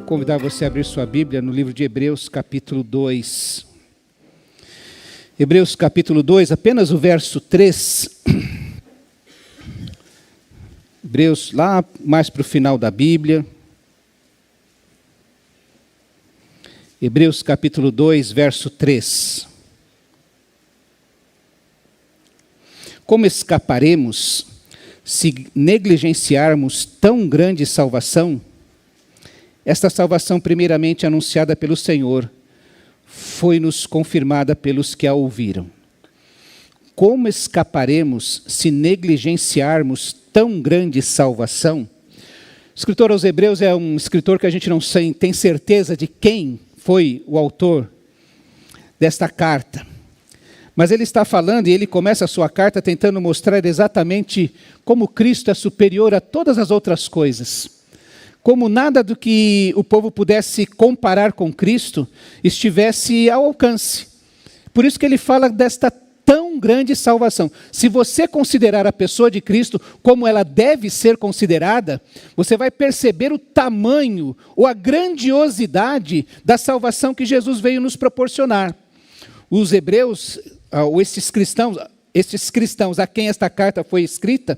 convidar você a abrir sua Bíblia no livro de Hebreus, capítulo 2. Hebreus, capítulo 2, apenas o verso 3. Hebreus, lá mais para o final da Bíblia. Hebreus, capítulo 2, verso 3. Como escaparemos se negligenciarmos tão grande salvação? Esta salvação, primeiramente anunciada pelo Senhor, foi-nos confirmada pelos que a ouviram. Como escaparemos se negligenciarmos tão grande salvação? O escritor aos Hebreus é um escritor que a gente não tem certeza de quem foi o autor desta carta. Mas ele está falando, e ele começa a sua carta tentando mostrar exatamente como Cristo é superior a todas as outras coisas. Como nada do que o povo pudesse comparar com Cristo estivesse ao alcance. Por isso que ele fala desta tão grande salvação. Se você considerar a pessoa de Cristo como ela deve ser considerada, você vai perceber o tamanho ou a grandiosidade da salvação que Jesus veio nos proporcionar. Os hebreus, ou esses cristãos a quem esta carta foi escrita,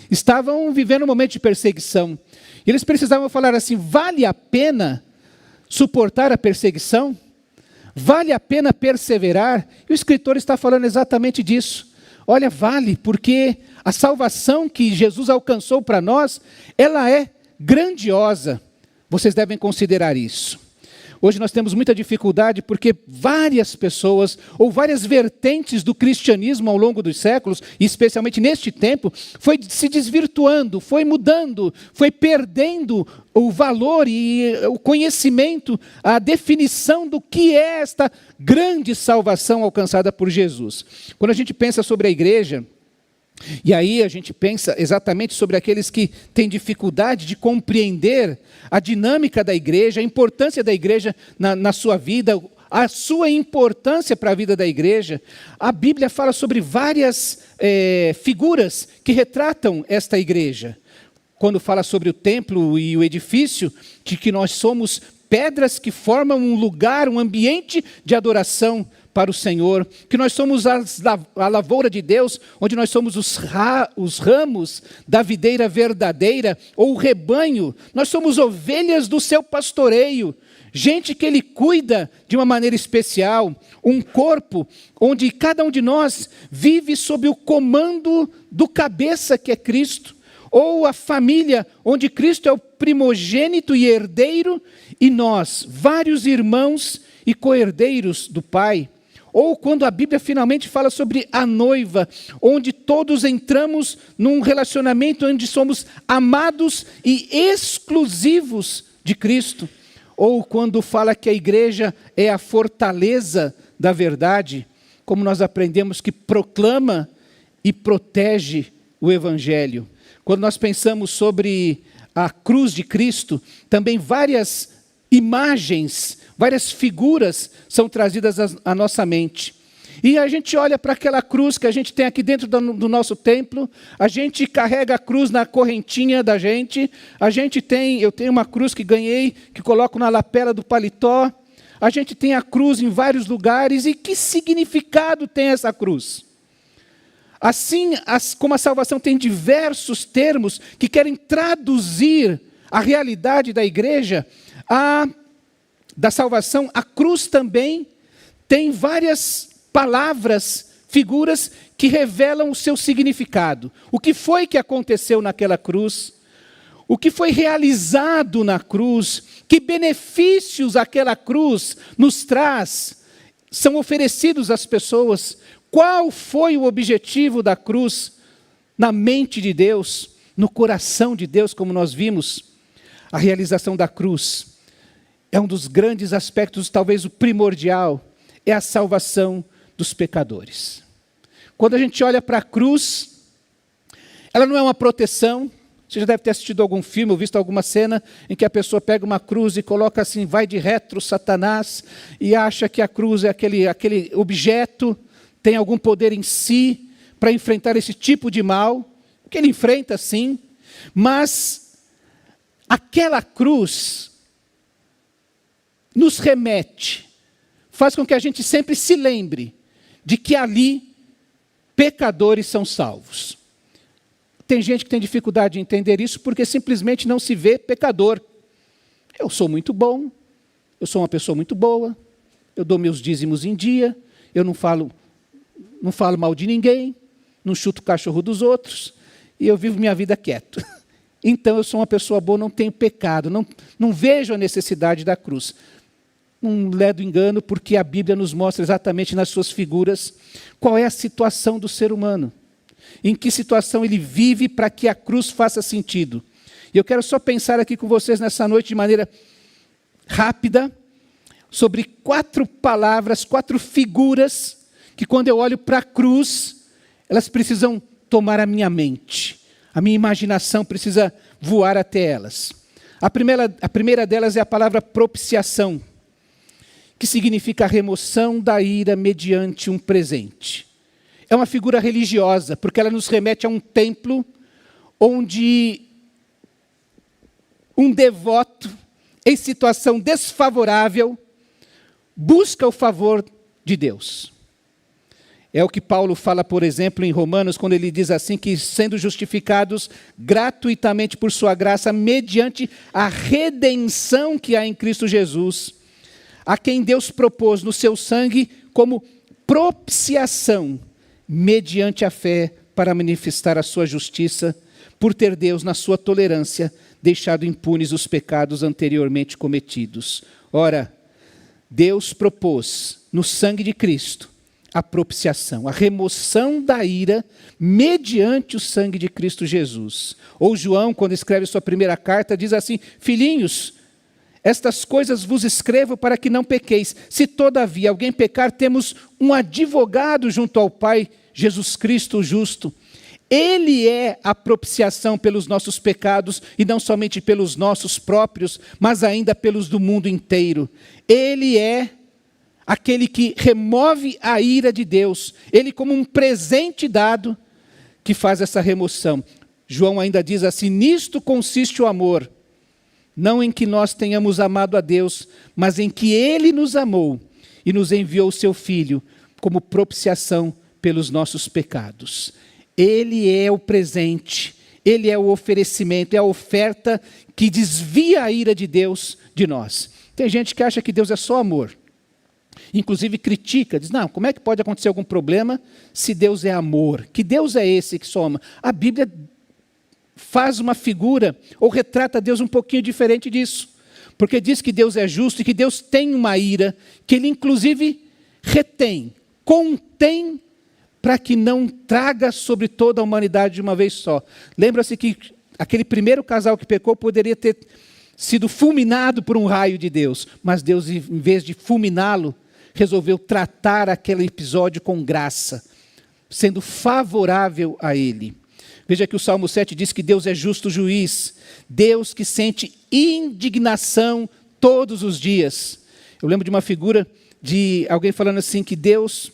estavam vivendo um momento de perseguição. E eles precisavam falar assim: vale a pena suportar a perseguição? Vale a pena perseverar? E o escritor está falando exatamente disso. Olha, vale, porque a salvação que Jesus alcançou para nós, ela é grandiosa. Vocês devem considerar isso. Hoje nós temos muita dificuldade porque várias pessoas, ou várias vertentes do cristianismo ao longo dos séculos, e especialmente neste tempo, foi se desvirtuando, foi mudando, foi perdendo o valor e o conhecimento, a definição do que é esta grande salvação alcançada por Jesus. Quando a gente pensa sobre a igreja, e aí a gente pensa exatamente sobre aqueles que têm dificuldade de compreender a dinâmica da igreja, a importância da igreja na sua vida, a sua importância para a vida da igreja. A Bíblia fala sobre várias figuras que retratam esta igreja. Quando fala sobre o templo e o edifício, de que nós somos pedras que formam um lugar, um ambiente de adoração para o Senhor, que nós somos a lavoura de Deus, onde nós somos os ramos da videira verdadeira, ou o rebanho, nós somos ovelhas do seu pastoreio, gente que Ele cuida de uma maneira especial, um corpo onde cada um de nós vive sob o comando do cabeça que é Cristo, ou a família onde Cristo é o primogênito e herdeiro, e nós, vários irmãos e co-herdeiros do Pai. Ou quando a Bíblia finalmente fala sobre a noiva, onde todos entramos num relacionamento onde somos amados e exclusivos de Cristo. Ou quando fala que a igreja é a fortaleza da verdade, como nós aprendemos que proclama e protege o Evangelho. Quando nós pensamos sobre a cruz de Cristo, também várias imagens, várias figuras são trazidas à nossa mente. E a gente olha para aquela cruz que a gente tem aqui dentro do nosso templo, a gente carrega a cruz na correntinha da gente, eu tenho uma cruz que ganhei, que coloco na lapela do paletó, a gente tem a cruz em vários lugares, e que significado tem essa cruz? Assim como a salvação tem diversos termos que querem traduzir a realidade da igreja, da salvação, a cruz também tem várias palavras, figuras que revelam o seu significado. O que foi que aconteceu naquela cruz? O que foi realizado na cruz? Que benefícios aquela cruz nos traz? São oferecidos às pessoas? Qual foi o objetivo da cruz na mente de Deus, no coração de Deus, como nós vimos? A realização da cruz é um dos grandes aspectos, talvez o primordial, é a salvação dos pecadores. Quando a gente olha para a cruz, ela não é uma proteção. Você já deve ter assistido algum filme ou visto alguma cena em que a pessoa pega uma cruz e coloca assim, vai de retro Satanás, e acha que a cruz é aquele objeto, tem algum poder em si para enfrentar esse tipo de mal, que ele enfrenta sim, mas aquela cruz nos remete, faz com que a gente sempre se lembre de que ali pecadores são salvos. Tem gente que tem dificuldade de entender isso porque simplesmente não se vê pecador. Eu sou muito bom, eu sou uma pessoa muito boa, eu dou meus dízimos em dia, eu não falo mal de ninguém, não chuto o cachorro dos outros, e eu vivo minha vida quieto. Então eu sou uma pessoa boa, não tenho pecado, não vejo a necessidade da cruz. Um ledo engano, porque a Bíblia nos mostra exatamente nas suas figuras qual é a situação do ser humano. Em que situação ele vive para que a cruz faça sentido. E eu quero só pensar aqui com vocês nessa noite de maneira rápida sobre 4 palavras, 4 figuras que quando eu olho para a cruz, elas precisam tomar a minha mente. A minha imaginação precisa voar até elas. A primeira delas é a palavra propiciação, que significa a remoção da ira mediante um presente. É uma figura religiosa, porque ela nos remete a um templo onde um devoto, em situação desfavorável, busca o favor de Deus. É o que Paulo fala, por exemplo, em Romanos, quando ele diz assim, que sendo justificados gratuitamente por sua graça, mediante a redenção que há em Cristo Jesus, a quem Deus propôs no seu sangue como propiciação, mediante a fé, para manifestar a sua justiça, por ter Deus, na sua tolerância, deixado impunes os pecados anteriormente cometidos. Ora, Deus propôs no sangue de Cristo a propiciação, a remoção da ira mediante o sangue de Cristo Jesus. Ou João, quando escreve sua primeira carta, diz assim: filhinhos, estas coisas vos escrevo para que não pequeis. Se todavia alguém pecar, temos um advogado junto ao Pai, Jesus Cristo o justo. Ele é a propiciação pelos nossos pecados, e não somente pelos nossos próprios, mas ainda pelos do mundo inteiro. Ele é aquele que remove a ira de Deus. Ele, como um presente dado, que faz essa remoção. João ainda diz assim: nisto consiste o amor, não em que nós tenhamos amado a Deus, mas em que Ele nos amou e nos enviou o seu Filho como propiciação pelos nossos pecados. Ele é o presente, Ele é o oferecimento, é a oferta que desvia a ira de Deus de nós. Tem gente que acha que Deus é só amor. Inclusive critica, diz: não, como é que pode acontecer algum problema se Deus é amor? Que Deus é esse que só ama? A Bíblia faz uma figura, ou retrata Deus um pouquinho diferente disso. Porque diz que Deus é justo e que Deus tem uma ira, que Ele inclusive retém, contém, para que não traga sobre toda a humanidade de uma vez só. Lembra-se que aquele primeiro casal que pecou poderia ter sido fulminado por um raio de Deus, mas Deus, em vez de fulminá-lo, resolveu tratar aquele episódio com graça, sendo favorável a ele. Veja que o Salmo 7 diz que Deus é justo juiz, Deus que sente indignação todos os dias. Eu lembro de uma figura de alguém falando assim, que Deus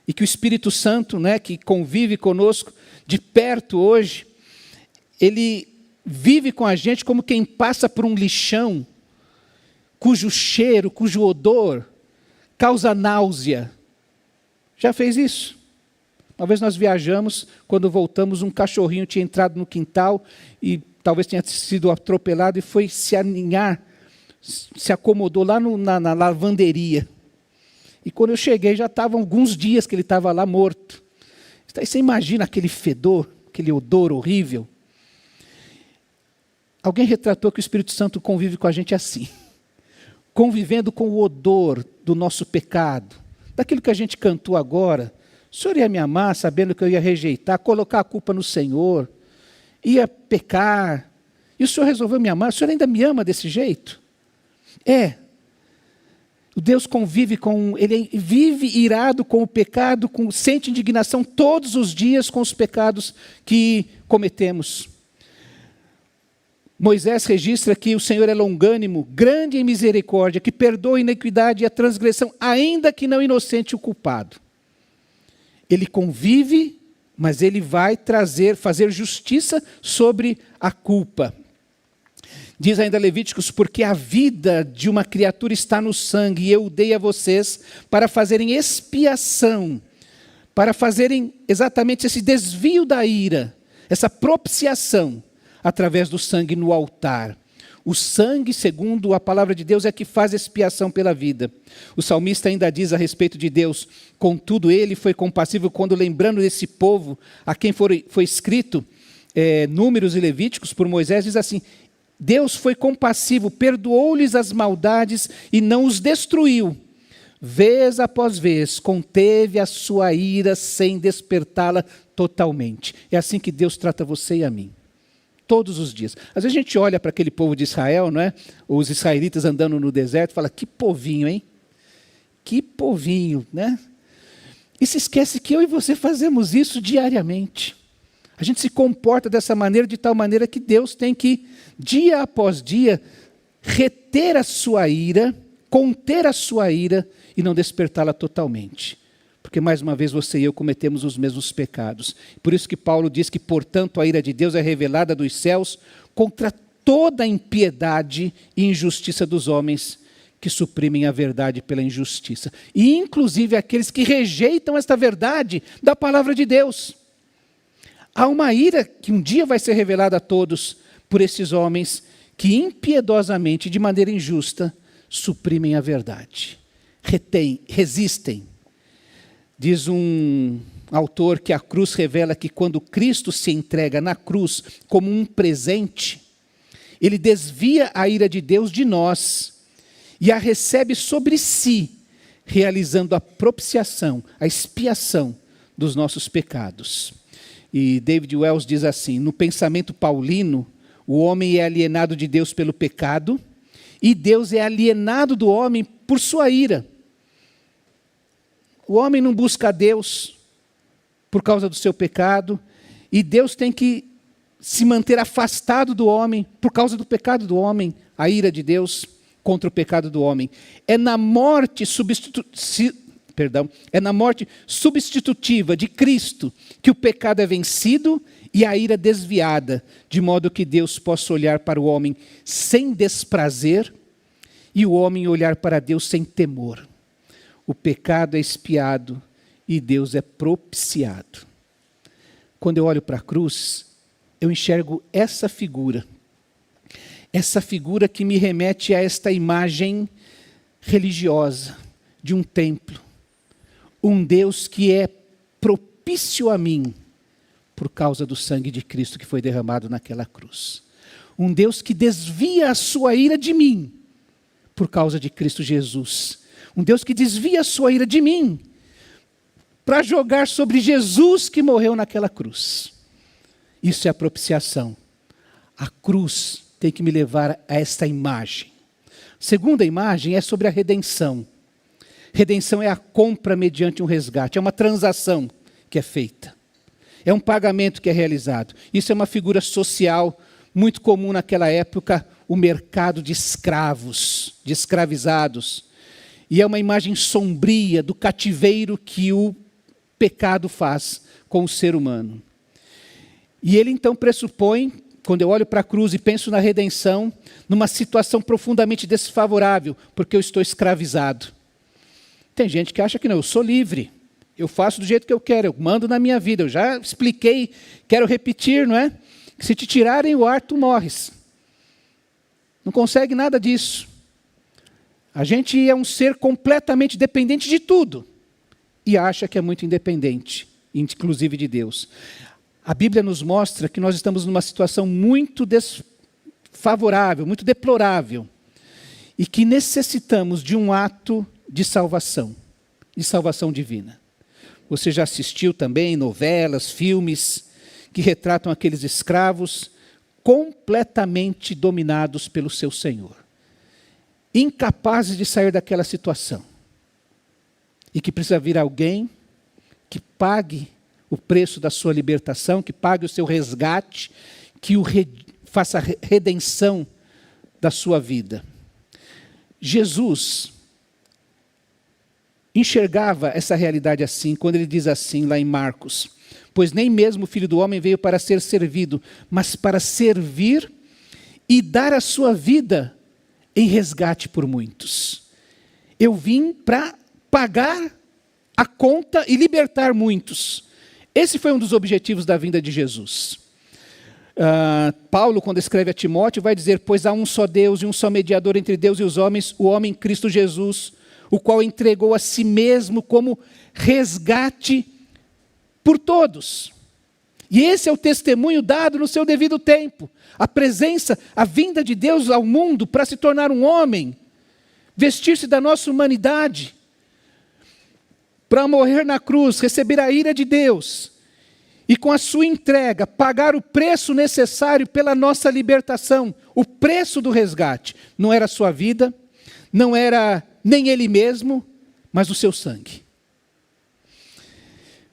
e que o Espírito Santo, né, que convive conosco de perto hoje, ele vive com a gente como quem passa por um lixão, cujo cheiro, cujo odor causa náusea. Já fez isso? Uma vez nós viajamos, quando voltamos, um cachorrinho tinha entrado no quintal e talvez tenha sido atropelado e foi se aninhar, se acomodou lá na lavanderia. E quando eu cheguei, já estavam alguns dias que ele estava lá morto. Aí você imagina aquele fedor, aquele odor horrível. Alguém retratou que o Espírito Santo convive com a gente assim, convivendo com o odor do nosso pecado, daquilo que a gente cantou agora. O Senhor ia me amar, sabendo que eu ia rejeitar, colocar a culpa no Senhor, ia pecar, e o Senhor resolveu me amar. O Senhor ainda me ama desse jeito? O Deus convive Ele vive irado com o pecado, sente indignação todos os dias com os pecados que cometemos. Moisés registra que o Senhor é longânimo, grande em misericórdia, que perdoa a iniquidade e a transgressão, ainda que não inocente o culpado. Ele convive, mas Ele vai fazer justiça sobre a culpa. Diz ainda Levíticos: porque a vida de uma criatura está no sangue, e eu o dei a vocês para fazerem expiação, para fazerem exatamente esse desvio da ira, essa propiciação, através do sangue no altar. O sangue, segundo a palavra de Deus, é que faz expiação pela vida. O salmista ainda diz a respeito de Deus: contudo ele foi compassivo quando, lembrando desse povo a quem foi escrito Números e Levíticos por Moisés, diz assim: Deus foi compassivo, perdoou-lhes as maldades e não os destruiu. Vez após vez, conteve a sua ira sem despertá-la totalmente. É assim que Deus trata você e a mim. Todos os dias. Às vezes a gente olha para aquele povo de Israel, não é? Os israelitas andando no deserto, e fala: que povinho, hein? Que povinho, né? E se esquece que eu e você fazemos isso diariamente. A gente se comporta dessa maneira, de tal maneira que Deus tem que, dia após dia, reter a sua ira, conter a sua ira e não despertá-la totalmente. Porque, mais uma vez, você e eu cometemos os mesmos pecados. Por isso que Paulo diz que, portanto, a ira de Deus é revelada dos céus contra toda a impiedade e injustiça dos homens que suprimem a verdade pela injustiça. E, inclusive, aqueles que rejeitam esta verdade da palavra de Deus. Há uma ira que um dia vai ser revelada a todos por esses homens que impiedosamente, de maneira injusta, suprimem a verdade. Retêm, resistem. Diz um autor que a cruz revela que quando Cristo se entrega na cruz como um presente, ele desvia a ira de Deus de nós e a recebe sobre si, realizando a propiciação, a expiação dos nossos pecados. E David Wells diz assim: no pensamento paulino, o homem é alienado de Deus pelo pecado e Deus é alienado do homem por sua ira. O homem não busca a Deus por causa do seu pecado, e Deus tem que se manter afastado do homem por causa do pecado do homem, a ira de Deus contra o pecado do homem. É na morte substitutiva de Cristo que o pecado é vencido e a ira desviada, de modo que Deus possa olhar para o homem sem desprazer e o homem olhar para Deus sem temor. O pecado é expiado e Deus é propiciado. Quando eu olho para a cruz, eu enxergo essa figura que me remete a esta imagem religiosa de um templo. Um Deus que é propício a mim por causa do sangue de Cristo que foi derramado naquela cruz. Um Deus que desvia a sua ira de mim por causa de Cristo Jesus. Um Deus que desvia a sua ira de mim para jogar sobre Jesus que morreu naquela cruz. Isso é a propiciação. A cruz tem que me levar a esta imagem. Segunda imagem é sobre a redenção. Redenção é a compra mediante um resgate, é uma transação que é feita. É um pagamento que é realizado. Isso é uma figura social muito comum naquela época, o mercado de escravos, de escravizados. E é uma imagem sombria do cativeiro que o pecado faz com o ser humano. E ele então pressupõe, quando eu olho para a cruz e penso na redenção, numa situação profundamente desfavorável, porque eu estou escravizado. Tem gente que acha que não, eu sou livre, eu faço do jeito que eu quero, eu mando na minha vida, eu já expliquei, quero repetir, não é? Que se te tirarem o ar, tu morres. Não consegue nada disso. A gente é um ser completamente dependente de tudo e acha que é muito independente, inclusive de Deus. A Bíblia nos mostra que nós estamos numa situação muito desfavorável, muito deplorável, e que necessitamos de um ato de salvação divina. Você já assistiu também novelas, filmes que retratam aqueles escravos completamente dominados pelo seu Senhor, incapazes de sair daquela situação, e que precisa vir alguém que pague o preço da sua libertação, que pague o seu resgate, que faça a redenção da sua vida. Jesus enxergava essa realidade assim, quando ele diz assim lá em Marcos: pois nem mesmo o Filho do Homem veio para ser servido, mas para servir e dar a sua vida em resgate por muitos. Eu vim para pagar a conta e libertar muitos. Esse foi um dos objetivos da vinda de Jesus. Paulo, quando escreve a Timóteo, vai dizer: pois há um só Deus e um só mediador entre Deus e os homens, o homem Cristo Jesus, o qual entregou a si mesmo como resgate por todos. E esse é o testemunho dado no seu devido tempo. A presença, a vinda de Deus ao mundo para se tornar um homem, vestir-se da nossa humanidade, para morrer na cruz, receber a ira de Deus, e com a sua entrega, pagar o preço necessário pela nossa libertação, o preço do resgate. Não era a sua vida, não era nem ele mesmo, mas o seu sangue.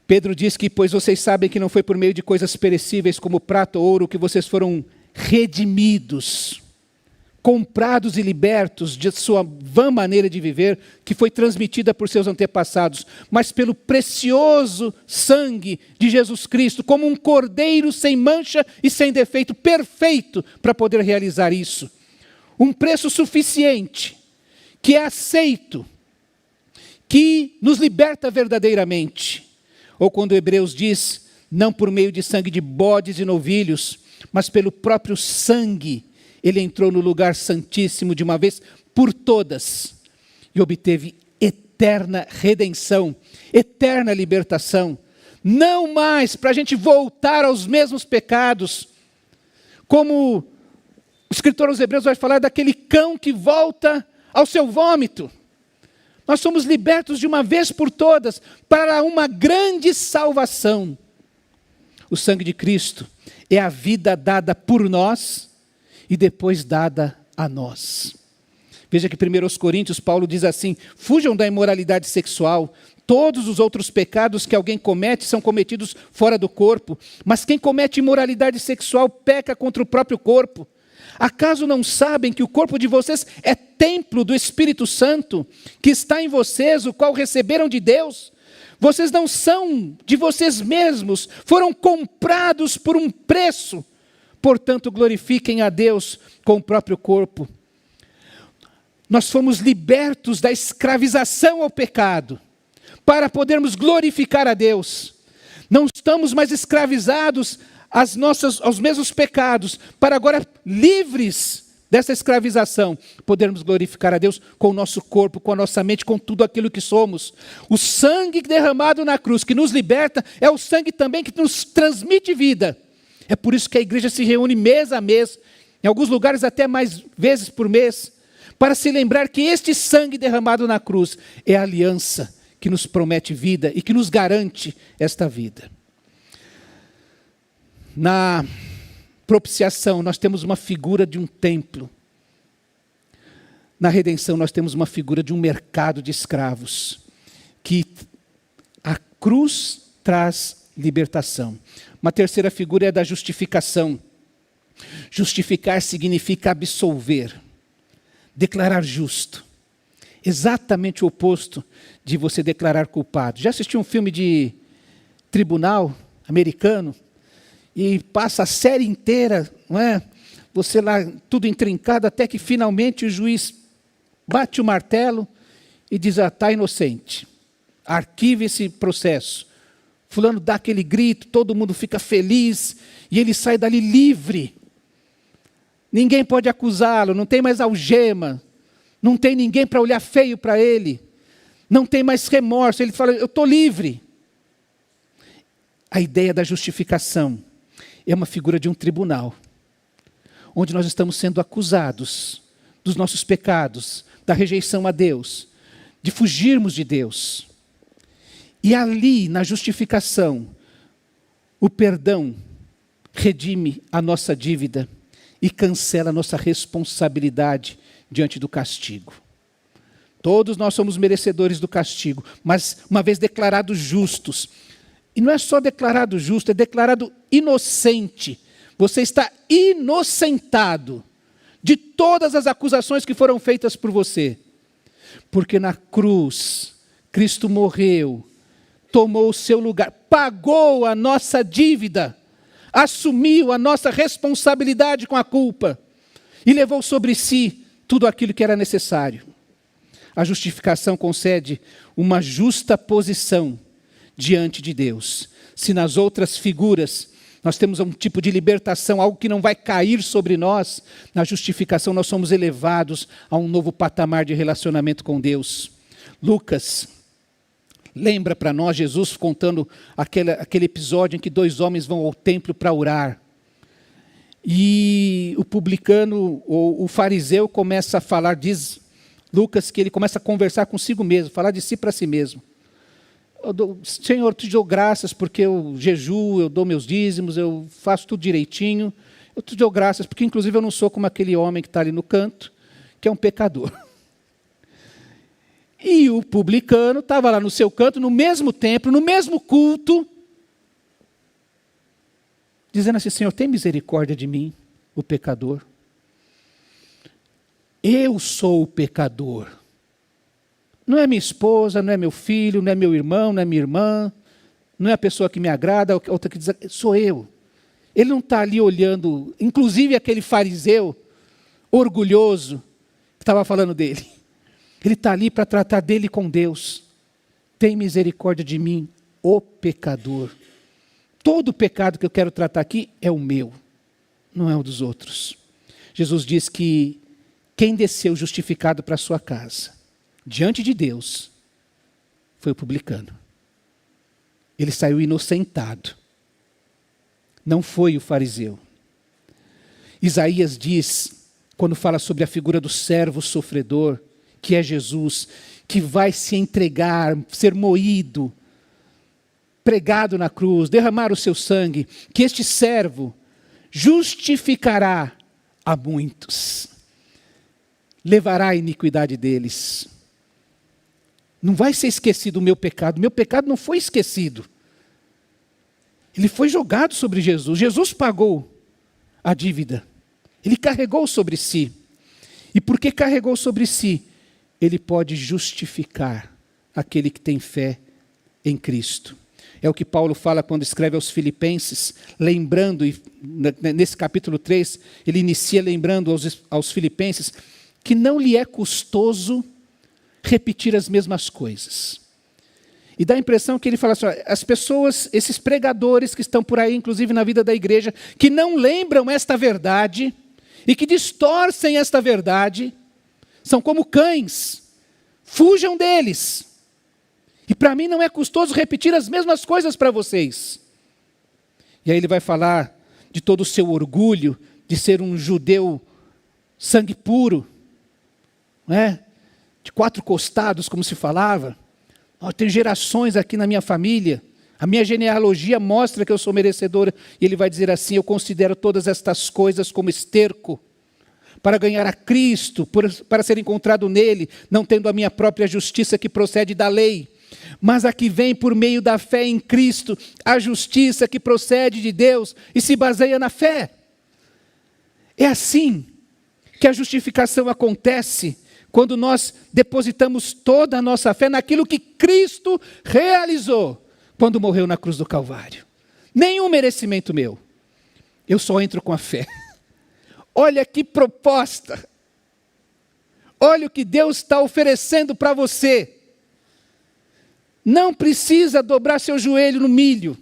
Pedro diz que, pois vocês sabem que não foi por meio de coisas perecíveis como prata ou ouro que vocês foram redimidos, comprados e libertos de sua vã maneira de viver, que foi transmitida por seus antepassados, mas pelo precioso sangue de Jesus Cristo, como um cordeiro sem mancha e sem defeito, perfeito para poder realizar isso. Um preço suficiente, que é aceito, que nos liberta verdadeiramente. Ou quando Hebreus diz, não por meio de sangue de bodes e novilhos, mas pelo próprio sangue, ele entrou no lugar santíssimo de uma vez por todas e obteve eterna redenção, eterna libertação. Não mais para a gente voltar aos mesmos pecados, como o escritor aos Hebreus vai falar daquele cão que volta ao seu vômito. Nós somos libertos de uma vez por todas para uma grande salvação. O sangue de Cristo é a vida dada por nós e depois dada a nós. Veja que em 1 Coríntios, Paulo diz assim: fujam da imoralidade sexual. Todos os outros pecados que alguém comete são cometidos fora do corpo, mas quem comete imoralidade sexual peca contra o próprio corpo. Acaso não sabem que o corpo de vocês é templo do Espírito Santo, que está em vocês, o qual receberam de Deus? Vocês não são de vocês mesmos, foram comprados por um preço. Portanto, glorifiquem a Deus com o próprio corpo. Nós fomos libertos da escravização ao pecado, para podermos glorificar a Deus. Não estamos mais escravizados aos mesmos pecados, para agora, livres dessa escravização, podermos glorificar a Deus com o nosso corpo, com a nossa mente, com tudo aquilo que somos. O sangue derramado na cruz, que nos liberta, é o sangue também que nos transmite vida. É por isso que a igreja se reúne mês a mês, em alguns lugares até mais vezes por mês, para se lembrar que este sangue derramado na cruz é a aliança que nos promete vida e que nos garante esta vida. Na propiciação, nós temos uma figura de um templo. Na redenção, nós temos uma figura de um mercado de escravos, que a cruz traz libertação. Uma terceira figura é a da justificação. Justificar significa absolver, declarar justo. Exatamente o oposto de você declarar culpado. Já assistiu um filme de tribunal americano? E passa a série inteira, não é? Você lá, tudo intrincado, até que finalmente o juiz bate o martelo e diz: está inocente. Arquive esse processo. Fulano dá aquele grito, todo mundo fica feliz, e ele sai dali livre. Ninguém pode acusá-lo, não tem mais algema, não tem ninguém para olhar feio para ele, não tem mais remorso. Ele fala: eu estou livre. A ideia da justificação é uma figura de um tribunal, onde nós estamos sendo acusados dos nossos pecados, da rejeição a Deus, de fugirmos de Deus. E ali, na justificação, o perdão redime a nossa dívida e cancela a nossa responsabilidade diante do castigo. Todos nós somos merecedores do castigo, mas uma vez declarados justos, e não é só declarado justo, é declarado inocente. Você está inocentado de todas as acusações que foram feitas por você. Porque na cruz, Cristo morreu, tomou o seu lugar, pagou a nossa dívida, assumiu a nossa responsabilidade com a culpa. e levou sobre si tudo aquilo que era necessário. A justificação concede uma justa posição diante de Deus. Se nas outras figuras nós temos um tipo de libertação, algo que não vai cair sobre nós, na justificação nós somos elevados a um novo patamar de relacionamento com Deus. Lucas lembra para nós Jesus contando aquele episódio em que 2 homens vão ao templo para orar. E o publicano, ou o fariseu, começa a falar, diz Lucas, que ele começa a conversar consigo mesmo, falar de si para si mesmo. Senhor, eu te dou graças porque eu jejuo, eu dou meus dízimos, eu faço tudo direitinho. Eu te dou graças porque, inclusive, eu não sou como aquele homem que está ali no canto, que é um pecador. E o publicano estava lá no seu canto, no mesmo templo, no mesmo culto, dizendo assim: Senhor, tem misericórdia de mim, o pecador. Eu sou o pecador. Não é minha esposa, não é meu filho, não é meu irmão, não é minha irmã, não é a pessoa que me agrada, outra que diz, sou eu. Ele não está ali olhando, inclusive aquele fariseu orgulhoso que estava falando dele. Ele está ali para tratar dele com Deus. Tem misericórdia de mim, o pecador. Todo o pecado que eu quero tratar aqui é o meu, não é o dos outros. Jesus diz que quem desceu justificado para a sua casa, diante de Deus, foi o publicano. Ele saiu inocentado. Não foi o fariseu. Isaías diz, quando fala sobre a figura do servo sofredor, que é Jesus, que vai se entregar, ser moído, pregado na cruz, derramar o seu sangue, que este servo justificará a muitos, levará a iniquidade deles. Não vai ser esquecido o meu pecado não foi esquecido. Ele foi jogado sobre Jesus, Jesus pagou a dívida, ele carregou sobre si, e porque carregou sobre si, ele pode justificar aquele que tem fé em Cristo. É o que Paulo fala quando escreve aos Filipenses, lembrando, e nesse capítulo 3, ele inicia lembrando aos Filipenses, que não lhe é custoso repetir as mesmas coisas. E dá a impressão que ele fala assim, as pessoas, esses pregadores que estão por aí, inclusive na vida da igreja, que não lembram esta verdade, e que distorcem esta verdade, são como cães, fujam deles. E para mim não é custoso repetir as mesmas coisas para vocês. E aí ele vai falar de todo o seu orgulho, de ser um judeu sangue puro, né? De 4 costados, como se falava. Tem gerações aqui na minha família, a minha genealogia mostra que eu sou merecedor. E ele vai dizer assim, eu considero todas estas coisas como esterco, para ganhar a Cristo, para ser encontrado nele, não tendo a minha própria justiça que procede da lei, mas a que vem por meio da fé em Cristo, a justiça que procede de Deus e se baseia na fé. É assim que a justificação acontece, quando nós depositamos toda a nossa fé naquilo que Cristo realizou, quando morreu na cruz do Calvário. Nenhum merecimento meu, eu só entro com a fé. Olha que proposta, olha o que Deus está oferecendo para você. Não precisa dobrar seu joelho no milho,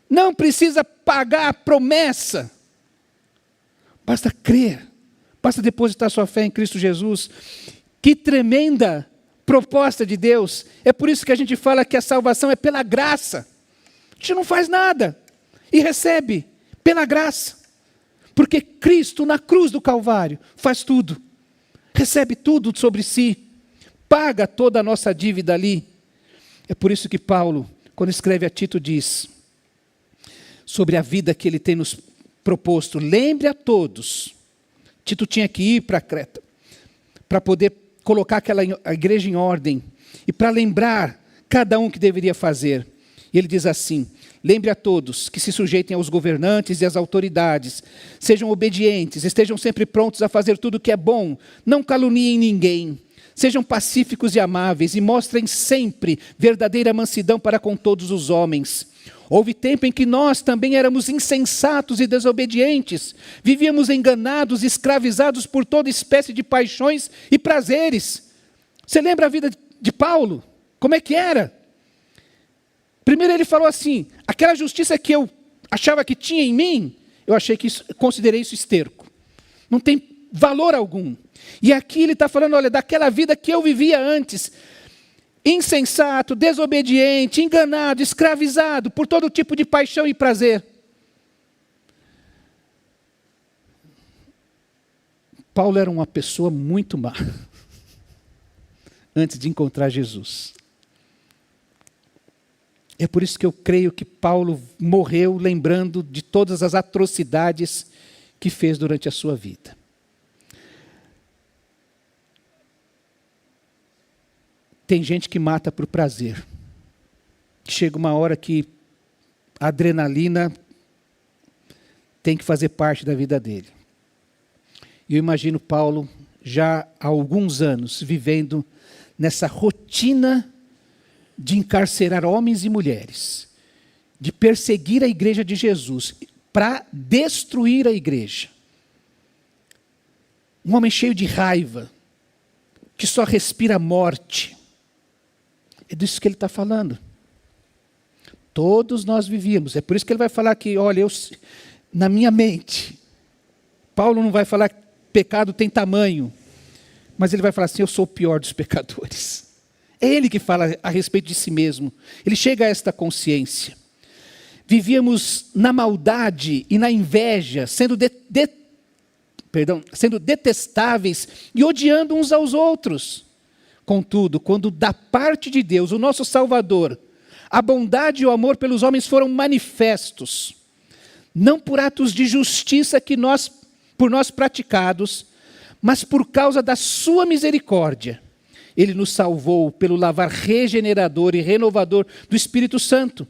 não precisa pagar a promessa, basta crer, basta depositar sua fé em Cristo Jesus. Que tremenda proposta de Deus. É por isso que a gente fala que a salvação é pela graça. A gente não faz nada e recebe pela graça. Porque Cristo na cruz do Calvário faz tudo. Recebe tudo sobre si. Paga toda a nossa dívida ali. É por isso que Paulo, quando escreve a Tito, diz sobre a vida que ele tem nos proposto. Lembre a todos. Tito tinha que ir para Creta, para poder colocar a igreja em ordem, e para lembrar cada um que deveria fazer. E ele diz assim, lembre a todos que se sujeitem aos governantes e às autoridades, sejam obedientes, estejam sempre prontos a fazer tudo o que é bom, não caluniem ninguém, sejam pacíficos e amáveis, e mostrem sempre verdadeira mansidão para com todos os homens. Houve tempo em que nós também éramos insensatos e desobedientes, vivíamos enganados, escravizados por toda espécie de paixões e prazeres. Você lembra a vida de Paulo? Como é que era? Primeiro ele falou assim, aquela justiça que eu achava que tinha em mim, considerei isso esterco. Não tem valor algum. E aqui ele está falando, olha, daquela vida que eu vivia antes, insensato, desobediente, enganado, escravizado por todo tipo de paixão e prazer. Paulo era uma pessoa muito má, antes de encontrar Jesus. É por isso que eu creio que Paulo morreu lembrando de todas as atrocidades que fez durante a sua vida. Tem gente que mata por prazer. Chega uma hora que a adrenalina tem que fazer parte da vida dele. E eu imagino Paulo já há alguns anos vivendo nessa rotina de encarcerar homens e mulheres, de perseguir a igreja de Jesus, para destruir a igreja. Um homem cheio de raiva, que só respira morte. É disso que ele está falando. Todos nós vivíamos. É por isso que ele vai falar que, olha, na minha mente, Paulo não vai falar que pecado tem tamanho, mas ele vai falar assim, eu sou o pior dos pecadores. É ele que fala a respeito de si mesmo. Ele chega a esta consciência. Vivíamos na maldade e na inveja, sendo detestáveis e odiando uns aos outros. Contudo, quando da parte de Deus, o nosso Salvador, a bondade e o amor pelos homens foram manifestos, não por atos de justiça por nós praticados, mas por causa da sua misericórdia. Ele nos salvou pelo lavar regenerador e renovador do Espírito Santo,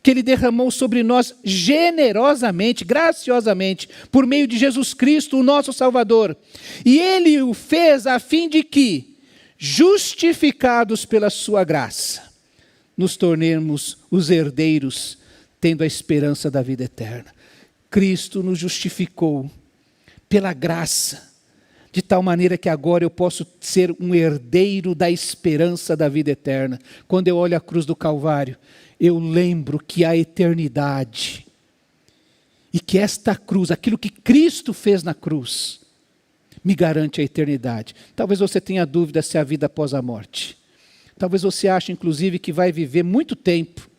que Ele derramou sobre nós generosamente, graciosamente, por meio de Jesus Cristo, o nosso Salvador. E Ele o fez a fim de que, justificados pela sua graça, nos tornemos os herdeiros, tendo a esperança da vida eterna. Cristo nos justificou pela graça, de tal maneira que agora eu posso ser um herdeiro da esperança da vida eterna. Quando eu olho a cruz do Calvário, eu lembro que a eternidade, e que esta cruz, aquilo que Cristo fez na cruz, me garante a eternidade. Talvez você tenha dúvida se há vida após a morte. Talvez você ache, inclusive, que vai viver muito tempo.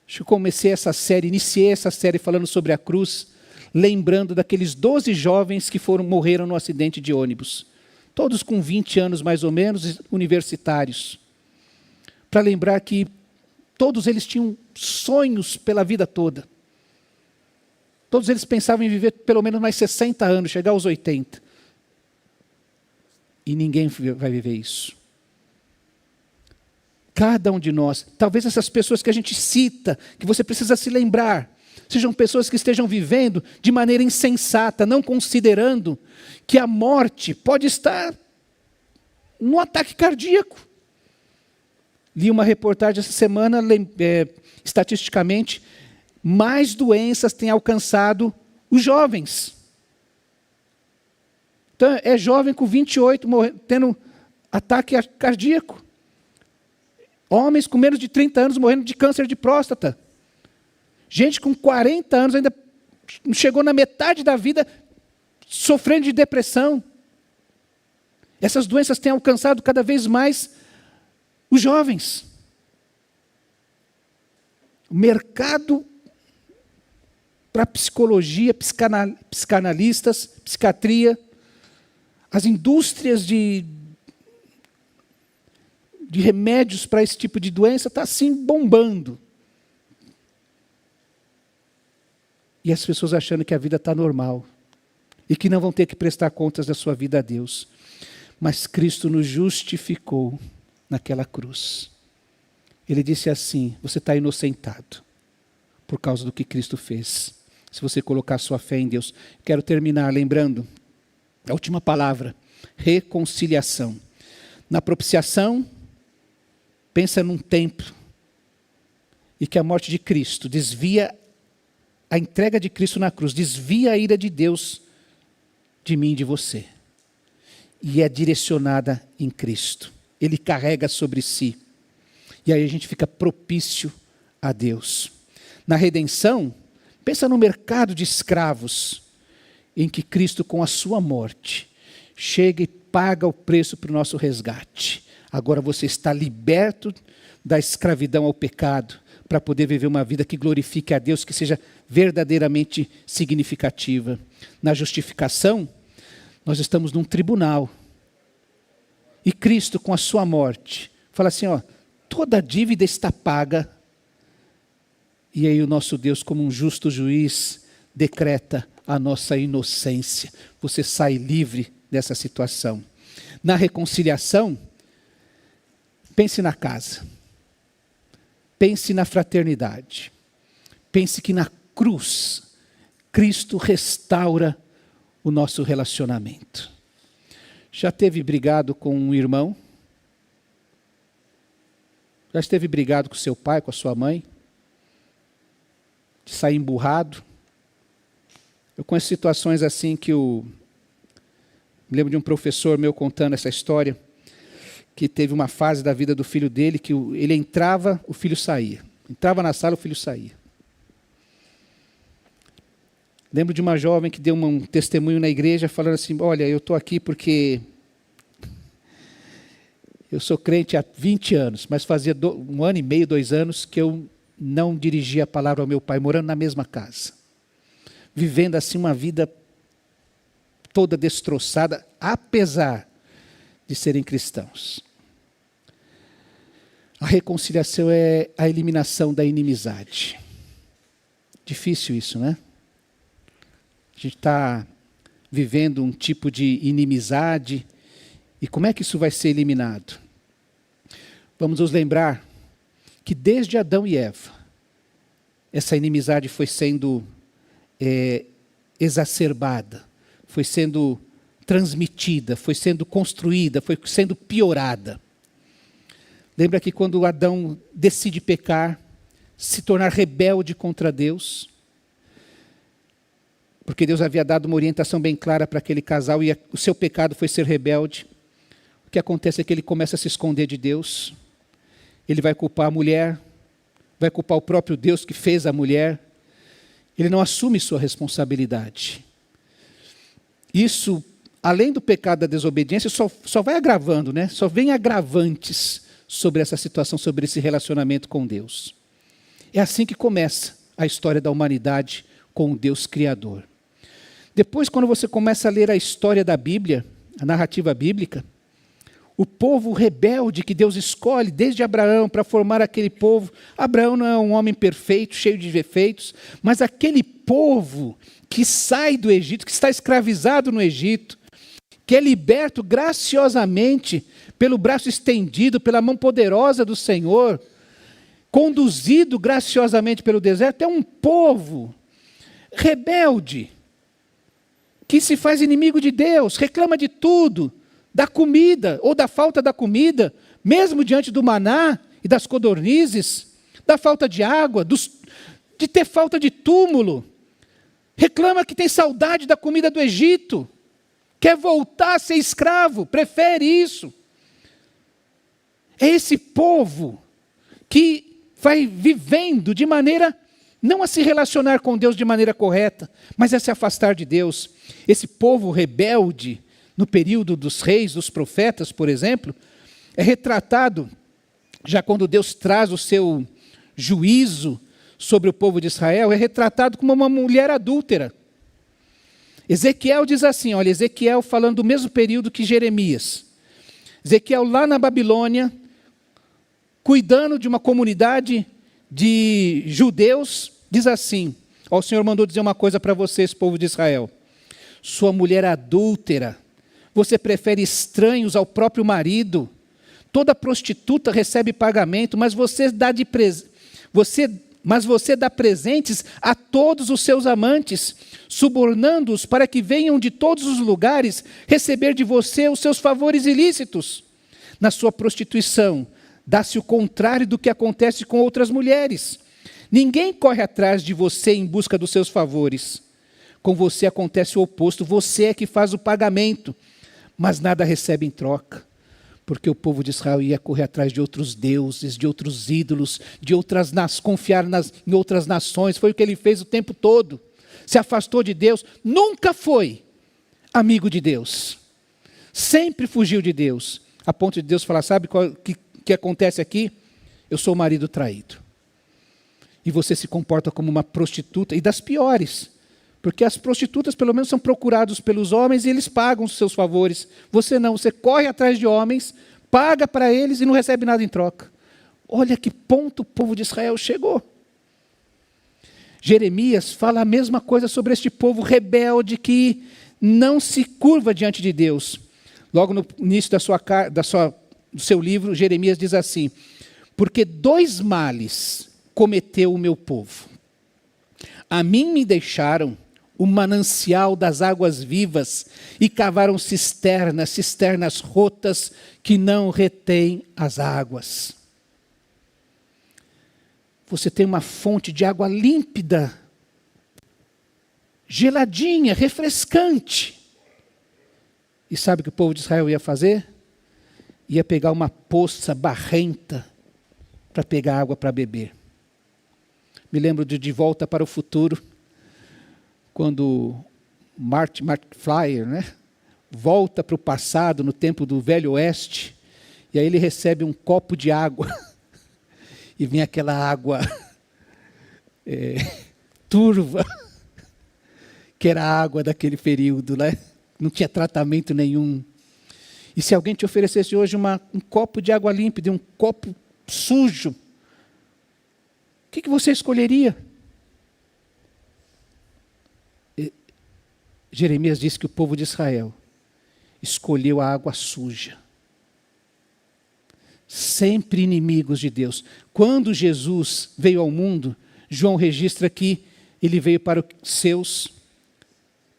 Acho que iniciei essa série falando sobre a cruz, lembrando daqueles 12 jovens que morreram no acidente de ônibus. Todos com 20 anos mais ou menos, universitários. Para lembrar que todos eles tinham sonhos pela vida toda. Todos eles pensavam em viver pelo menos mais 60 anos, chegar aos 80. E ninguém vai viver isso. Cada um de nós, talvez essas pessoas que a gente cita, que você precisa se lembrar, sejam pessoas que estejam vivendo de maneira insensata, não considerando que a morte pode estar no ataque cardíaco. Li uma reportagem essa semana, estatisticamente, mais doenças têm alcançado os jovens. Então, é jovem com 28 tendo ataque cardíaco. Homens com menos de 30 anos morrendo de câncer de próstata. Gente com 40 anos ainda chegou na metade da vida sofrendo de depressão. Essas doenças têm alcançado cada vez mais os jovens. O mercado para psicologia, psicanalistas, psiquiatria, as indústrias de remédios para esse tipo de doença está assim bombando. E as pessoas achando que a vida está normal. E que não vão ter que prestar contas da sua vida a Deus. Mas Cristo nos justificou naquela cruz. Ele disse assim, você está inocentado. Por causa do que Cristo fez. Se você colocar sua fé em Deus. Quero terminar lembrando a última palavra. Reconciliação. Na propiciação, pensa num templo. e que a morte de Cristo desvia, a entrega de Cristo na cruz, desvia a ira de Deus de mim e de você. E é direcionada em Cristo. Ele carrega sobre si. E aí a gente fica propício a Deus. Na redenção, pensa no mercado de escravos, em que Cristo, com a sua morte, chega e paga o preço para o nosso resgate. Agora você está liberto da escravidão ao pecado, para poder viver uma vida que glorifique a Deus, que seja verdadeiramente significativa. Na justificação, nós estamos num tribunal. E Cristo, com a sua morte, fala assim, ó, toda a dívida está paga. E aí o nosso Deus, como um justo juiz, decreta a nossa inocência. Você sai livre dessa situação. Na reconciliação, pense na casa. Pense na fraternidade. Pense que na cruz, Cristo restaura o nosso relacionamento. Já teve brigado com um irmão? Já esteve brigado com seu pai, com a sua mãe? De sair emburrado? Eu conheço situações assim que me lembro de um professor meu contando essa história, que teve uma fase da vida do filho dele, que ele entrava, o filho saía. Entrava na sala, o filho saía. Lembro de uma jovem que deu um testemunho na igreja, falando assim, olha, eu estou aqui porque eu sou crente há 20 anos, mas fazia 1 ano e meio, 2 anos, que eu não dirigia a palavra ao meu pai, morando na mesma casa. Vivendo assim uma vida toda destroçada, apesar de serem cristãos. A reconciliação é a eliminação da inimizade. Difícil isso, né? A gente está vivendo um tipo de inimizade. E como é que isso vai ser eliminado? Vamos nos lembrar que desde Adão e Eva, essa inimizade foi sendo exacerbada, foi sendo transmitida, foi sendo construída, foi sendo piorada. Lembra que quando Adão decide pecar, se tornar rebelde contra Deus, porque Deus havia dado uma orientação bem clara para aquele casal e o seu pecado foi ser rebelde, o que acontece é que ele começa a se esconder de Deus, ele vai culpar a mulher, vai culpar o próprio Deus que fez a mulher, ele não assume sua responsabilidade. Isso, além do pecado da desobediência, só vai agravando, né? Só vem agravantes sobre essa situação, sobre esse relacionamento com Deus. É assim que começa a história da humanidade com o Deus Criador. Depois, quando você começa a ler a história da Bíblia, a narrativa bíblica, o povo rebelde que Deus escolhe desde Abraão para formar aquele povo. Abraão não é um homem perfeito, cheio de defeitos, mas aquele povo que sai do Egito, que está escravizado no Egito, que é liberto graciosamente pelo braço estendido, pela mão poderosa do Senhor, conduzido graciosamente pelo deserto, é um povo rebelde, que se faz inimigo de Deus, reclama de tudo, da comida ou da falta da comida, mesmo diante do maná e das codornizes, da falta de água, de ter falta de túmulo, reclama que tem saudade da comida do Egito, quer voltar a ser escravo, prefere isso. É esse povo que vai vivendo de maneira, não a se relacionar com Deus de maneira correta, mas a se afastar de Deus. Esse povo rebelde, no período dos reis, dos profetas, por exemplo, é retratado, já quando Deus traz o seu juízo sobre o povo de Israel, é retratado como uma mulher adúltera. Ezequiel diz assim, olha, Ezequiel falando do mesmo período que Jeremias. Ezequiel lá na Babilônia, cuidando de uma comunidade de judeus, diz assim, ó, o Senhor mandou dizer uma coisa para vocês, povo de Israel. Sua mulher adúltera, você prefere estranhos ao próprio marido, toda prostituta recebe pagamento, mas você dá presentes a todos os seus amantes, subornando-os para que venham de todos os lugares receber de você os seus favores ilícitos. Na sua prostituição, dá-se o contrário do que acontece com outras mulheres. Ninguém corre atrás de você em busca dos seus favores. Com você acontece o oposto, você é que faz o pagamento, mas nada recebe em troca. Porque o povo de Israel ia correr atrás de outros deuses, de outros ídolos, de outras confiar em outras nações. Foi o que ele fez o tempo todo. Se afastou de Deus, nunca foi amigo de Deus. Sempre fugiu de Deus. A ponto de Deus falar, sabe o que acontece aqui? Eu sou o marido traído. E você se comporta como uma prostituta, e das piores. Porque as prostitutas, pelo menos, são procuradas pelos homens e eles pagam os seus favores. Você não, você corre atrás de homens, paga para eles e não recebe nada em troca. Olha que ponto o povo de Israel chegou. Jeremias fala a mesma coisa sobre este povo rebelde que não se curva diante de Deus. Logo no início do seu livro, Jeremias diz assim: porque 2 males cometeu o meu povo. A mim me deixaram o manancial das águas vivas e cavaram cisternas rotas que não retêm as águas. Você tem uma fonte de água límpida, geladinha, refrescante. E sabe o que o povo de Israel ia fazer? Ia pegar uma poça barrenta para pegar água para beber. Me lembro de Volta para o Futuro, quando Marty McFly, volta para o passado, no tempo do Velho Oeste, e aí ele recebe um copo de água, e vem aquela água turva, que era a água daquele período, não tinha tratamento nenhum. E se alguém te oferecesse hoje um copo de água límpida e um copo sujo, o que você escolheria? Jeremias diz que o povo de Israel escolheu a água suja. Sempre inimigos de Deus. Quando Jesus veio ao mundo, João registra que ele veio para os seus,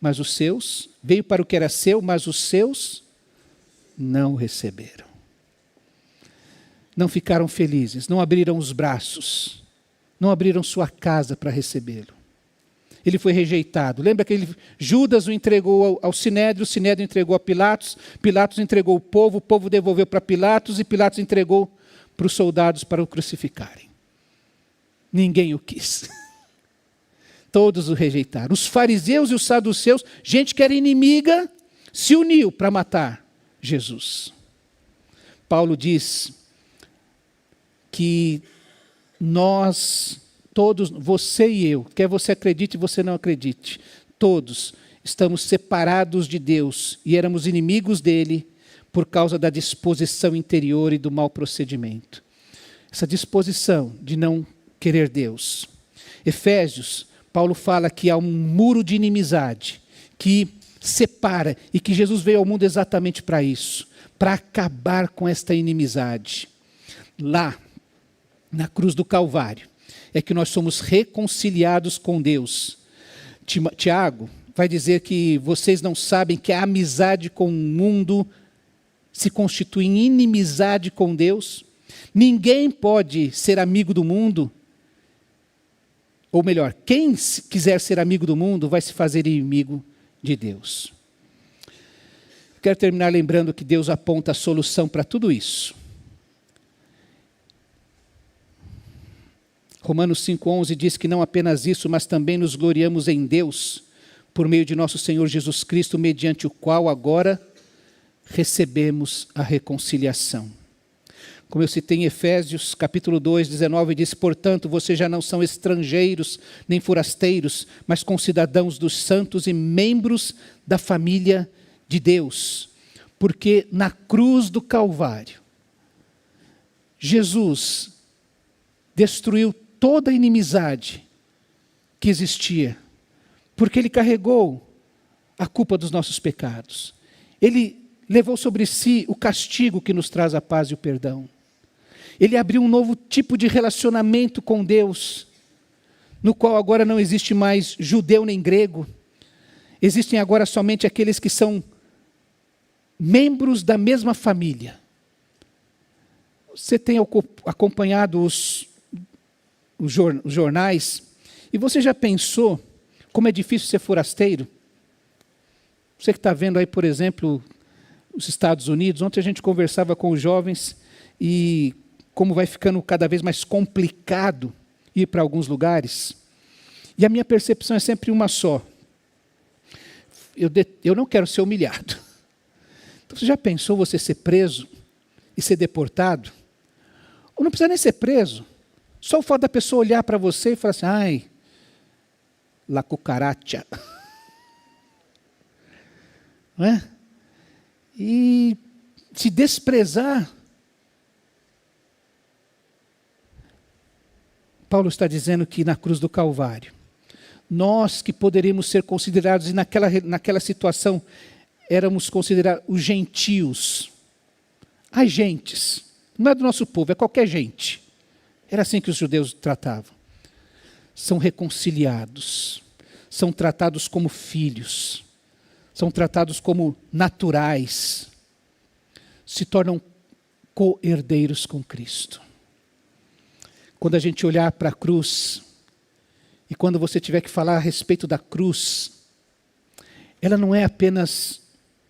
mas os seus, veio para o que era seu, mas os seus não o receberam. Não ficaram felizes, não abriram os braços, não abriram sua casa para recebê-lo. Ele foi rejeitado. Lembra que Judas o entregou ao Sinédrio, o Sinédrio entregou a Pilatos, Pilatos entregou o povo devolveu para Pilatos e Pilatos entregou para os soldados para o crucificarem. Ninguém o quis. Todos o rejeitaram. Os fariseus e os saduceus, gente que era inimiga, se uniu para matar Jesus. Paulo diz que nós, todos, você e eu, quer você acredite, você não acredite, todos estamos separados de Deus e éramos inimigos dele por causa da disposição interior e do mau procedimento. Essa disposição de não querer Deus. Efésios, Paulo fala que há um muro de inimizade que separa e que Jesus veio ao mundo exatamente para isso, para acabar com esta inimizade. Lá, na cruz do Calvário, é que nós somos reconciliados com Deus. Tiago vai dizer que vocês não sabem que a amizade com o mundo se constitui em inimizade com Deus. Ninguém pode ser amigo do mundo, ou melhor, quem quiser ser amigo do mundo vai se fazer inimigo de Deus. Quero terminar lembrando que Deus aponta a solução para tudo isso. Romanos 5,11 diz que não apenas isso, mas também nos gloriamos em Deus, por meio de nosso Senhor Jesus Cristo, mediante o qual agora recebemos a reconciliação. Como eu citei em Efésios, capítulo 2, 19, diz: portanto, vocês já não são estrangeiros, nem forasteiros, mas concidadãos dos santos e membros da família de Deus. Porque na cruz do Calvário, Jesus destruiu toda a inimizade que existia, porque ele carregou a culpa dos nossos pecados. Ele levou sobre si o castigo que nos traz a paz e o perdão. Ele abriu um novo tipo de relacionamento com Deus, no qual agora não existe mais judeu nem grego. Existem agora somente aqueles que são membros da mesma família. Você tem acompanhado os os jornais, e você já pensou como é difícil ser forasteiro? Você que está vendo aí, por exemplo, os Estados Unidos, ontem a gente conversava com os jovens e como vai ficando cada vez mais complicado ir para alguns lugares. E a minha percepção é sempre uma só. Eu não quero ser humilhado. Então, você já pensou você ser preso e ser deportado? Ou não precisa nem ser preso. Só o fato da pessoa olhar para você e falar assim, ai, la cucaracha. Não é? E se desprezar. Paulo está dizendo que na cruz do Calvário, nós que poderíamos ser considerados, e naquela situação éramos considerados os gentios, as gentes, não é do nosso povo, é qualquer gente. Era assim que os judeus tratavam. São reconciliados, são tratados como filhos, são tratados como naturais, se tornam co-herdeiros com Cristo. Quando a gente olhar para a cruz, e quando você tiver que falar a respeito da cruz, ela não é apenas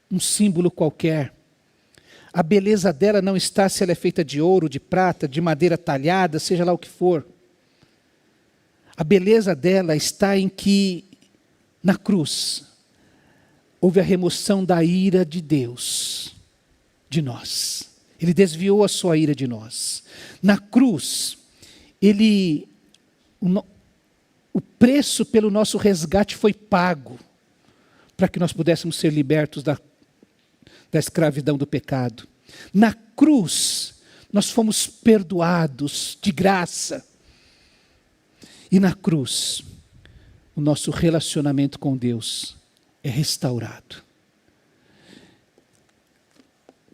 um símbolo qualquer. A beleza dela não está se ela é feita de ouro, de prata, de madeira talhada, seja lá o que for. A beleza dela está em que, na cruz, houve a remoção da ira de Deus, de nós. Ele desviou a sua ira de nós. Na cruz, o preço pelo nosso resgate foi pago, para que nós pudéssemos ser libertos da escravidão do pecado. Na cruz, nós fomos perdoados de graça. E na cruz, o nosso relacionamento com Deus é restaurado.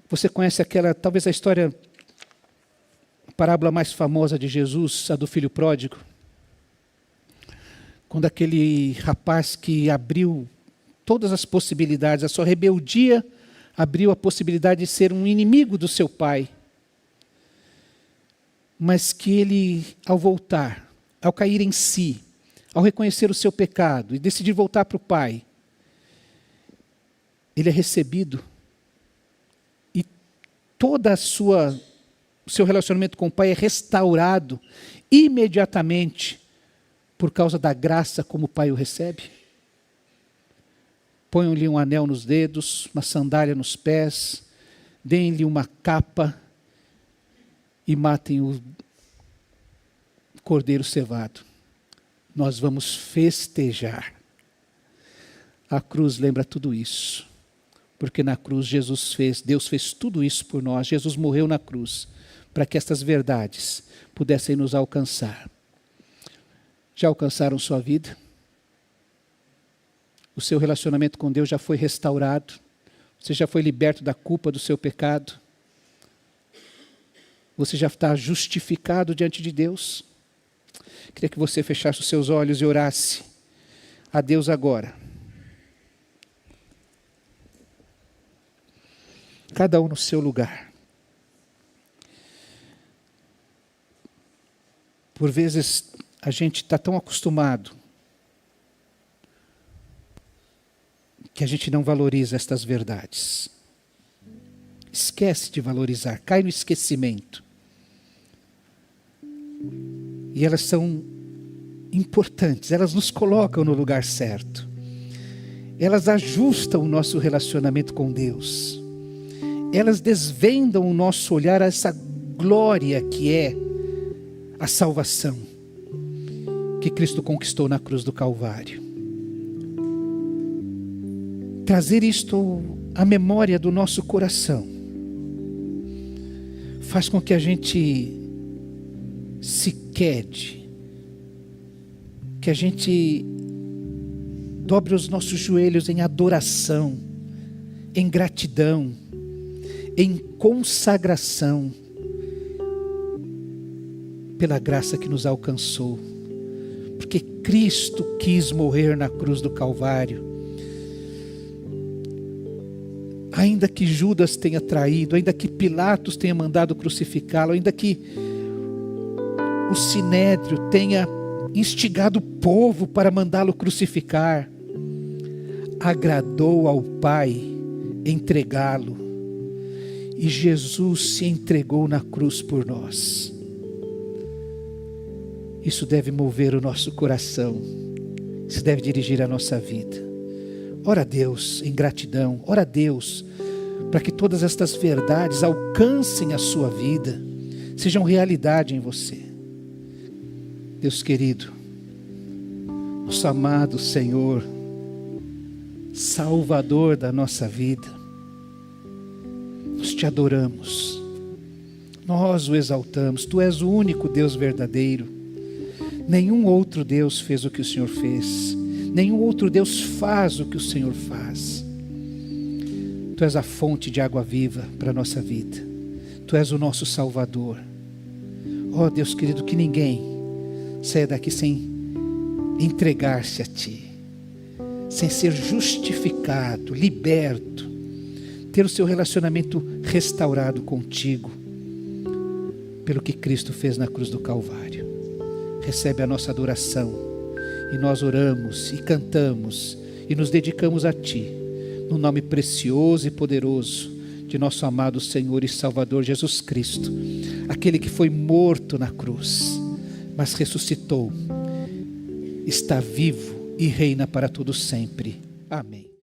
Você conhece talvez a história, a parábola mais famosa de Jesus, a do filho pródigo? Quando aquele rapaz que abriu todas as possibilidades, a sua rebeldia abriu a possibilidade de ser um inimigo do seu pai. Mas que ele, ao voltar, ao cair em si, ao reconhecer o seu pecado e decidir voltar para o pai, ele é recebido e todo o seu relacionamento com o pai é restaurado imediatamente por causa da graça como o pai o recebe. Ponham-lhe um anel nos dedos, uma sandália nos pés, deem-lhe uma capa e matem o cordeiro cevado. Nós vamos festejar. A cruz lembra tudo isso. Porque na cruz Deus fez tudo isso por nós. Jesus morreu na cruz para que estas verdades pudessem nos alcançar. Já alcançaram sua vida? O seu relacionamento com Deus já foi restaurado? Você já foi liberto da culpa do seu pecado? Você já está justificado diante de Deus? Queria que você fechasse os seus olhos e orasse a Deus agora. Cada um no seu lugar. Por vezes a gente está tão acostumado que a gente não valoriza estas verdades. Esquece de valorizar, cai no esquecimento. E elas são importantes, elas nos colocam no lugar certo. Elas ajustam o nosso relacionamento com Deus. Elas desvendam o nosso olhar a essa glória que é a salvação que Cristo conquistou na cruz do Calvário. Trazer isto à memória do nosso coração faz com que a gente se quede, que a gente dobre os nossos joelhos em adoração, em gratidão, em consagração pela graça que nos alcançou, porque Cristo quis morrer na cruz do Calvário. Ainda que Judas tenha traído, ainda que Pilatos tenha mandado crucificá-lo, ainda que o sinédrio tenha instigado o povo para mandá-lo crucificar, agradou ao Pai entregá-lo, e Jesus se entregou na cruz por nós. Isso deve mover o nosso coração, isso deve dirigir a nossa vida. Ora a Deus em gratidão, ora a Deus para que todas estas verdades alcancem a sua vida, sejam realidade em você. Deus querido, nosso amado Senhor, Salvador da nossa vida, nós te adoramos, nós o exaltamos. Tu és o único Deus verdadeiro. Nenhum outro Deus fez o que o Senhor fez, nenhum outro Deus faz o que o Senhor faz. Tu és a fonte de água viva para a nossa vida, Tu és o nosso Salvador. Ó Deus querido, que ninguém saia daqui sem entregar-se a Ti, sem ser justificado, liberto, ter o seu relacionamento restaurado contigo, pelo que Cristo fez na cruz do Calvário. Recebe a nossa adoração, e nós oramos e cantamos e nos dedicamos a Ti, no nome precioso e poderoso de nosso amado Senhor e Salvador Jesus Cristo, aquele que foi morto na cruz, mas ressuscitou, está vivo e reina para todo sempre. Amém.